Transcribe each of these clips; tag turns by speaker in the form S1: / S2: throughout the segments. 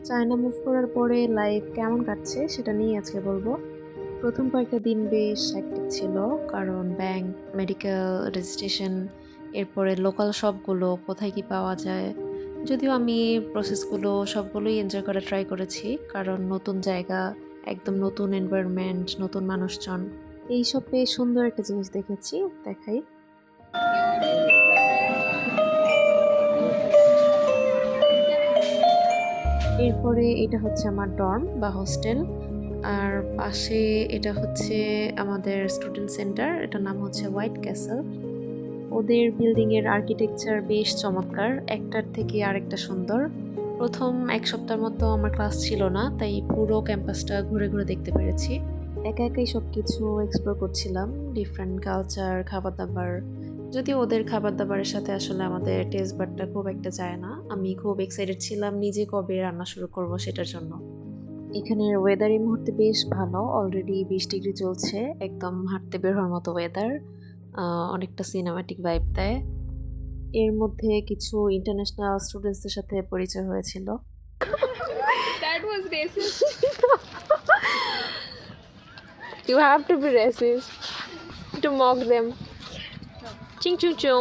S1: China move করার পরে life কেমন কাটছে সেটা নিয়ে আজকে বলবো। প্রথম কয়েকটা দিন বেশ হেক্টিক ছিল, কারণ ব্যাংক, মেডিকেল, রেজিস্ট্রেশন, এরপরে লোকাল শপগুলো কোথায় কি পাওয়া যায়। যদিও আমি প্রসেসগুলো সবগুলোই এনজয় করার ট্রাই করেছি, কারণ নতুন জায়গা, একদম নতুন এনভায়রনমেন্ট, নতুন মানুষজন, এইসব পেয়ে সুন্দর একটা জিনিস দেখেছি। দেখাই। এরপরে এটা হচ্ছে আমার ডর্ম বা হোস্টেল, আর পাশে এটা হচ্ছে আমাদের স্টুডেন্ট সেন্টার। এটার নাম হচ্ছে হোয়াইট ক্যাসেল। ওদের বিল্ডিং এর আর্কিটেকচার বেশ চমৎকার, একটার থেকে আরেকটা সুন্দর। প্রথম এক সপ্তাহের মতো আমার ক্লাস ছিল না, তাই পুরো ক্যাম্পাসটা ঘুরে ঘুরে দেখতে পেরেছি। একা একাই সবকিছু এক্সপ্লোর করছিলাম, ডিফারেন্ট কালচার, খাবার দাবার। যদিও ওদের খাবার দাবারের সাথে আসলে আমাদের টেস্ট বাডটা খুব একটা যায় না। আমি খুব এক্সাইটেড ছিলাম নিজে কবে রান্না শুরু করব সেটার জন্য। এখানের ওয়েদার এই মুহূর্তে বেশ ভালো, অলরেডি 20 ডিগ্রি চলছে, একদম হাঁটতে বের হওয়ার মতো ওয়েদার। অনেকটা সিনেমাটিক ভাইব দেয়। এর মধ্যে কিছু ইন্টারন্যাশনাল স্টুডেন্টসদের সাথে পরিচয় হয়েছিল।
S2: That was racist. You have to be racist to mock them. Ching choo choo.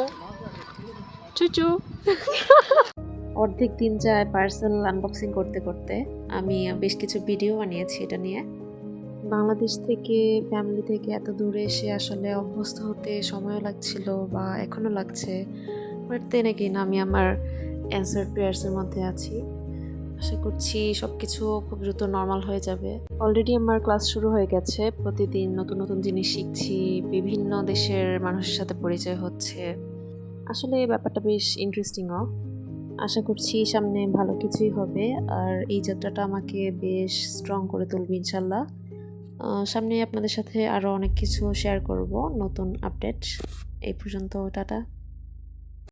S2: Choo choo.
S1: অর্ধেক দিন যায় পার্সেল আনবক্সিং করতে করতে। আমি বেশ কিছু ভিডিও বানিয়েছি এটা নিয়ে। বাংলাদেশ থেকে, ফ্যামিলি থেকে এত দূরে এসে আসলে অভ্যস্ত হতে সময়ও লাগছিল, বা এখনও লাগছে। বাট দেন এগেইন আমি আমার অ্যান্সার প্রেয়ার্সের মধ্যে আছি। আশা করছি সব কিছু খুব দ্রুত নর্মাল হয়ে যাবে। অলরেডি আমার ক্লাস শুরু হয়ে গেছে, প্রতিদিন নতুন নতুন জিনিস শিখছি, বিভিন্ন দেশের মানুষের সাথে পরিচয় হচ্ছে। আসলে এই ব্যাপারটা বেশ ইন্টারেস্টিংও। আশা করছি সামনে ভালো কিছুই হবে, আর এই যাত্রাটা আমাকে বেশ স্ট্রং করে তুলবে ইনশাল্লাহ। সামনে আপনাদের সাথে আরও অনেক কিছু শেয়ার করব, নতুন আপডেট। এই পর্যন্ত, টাটা।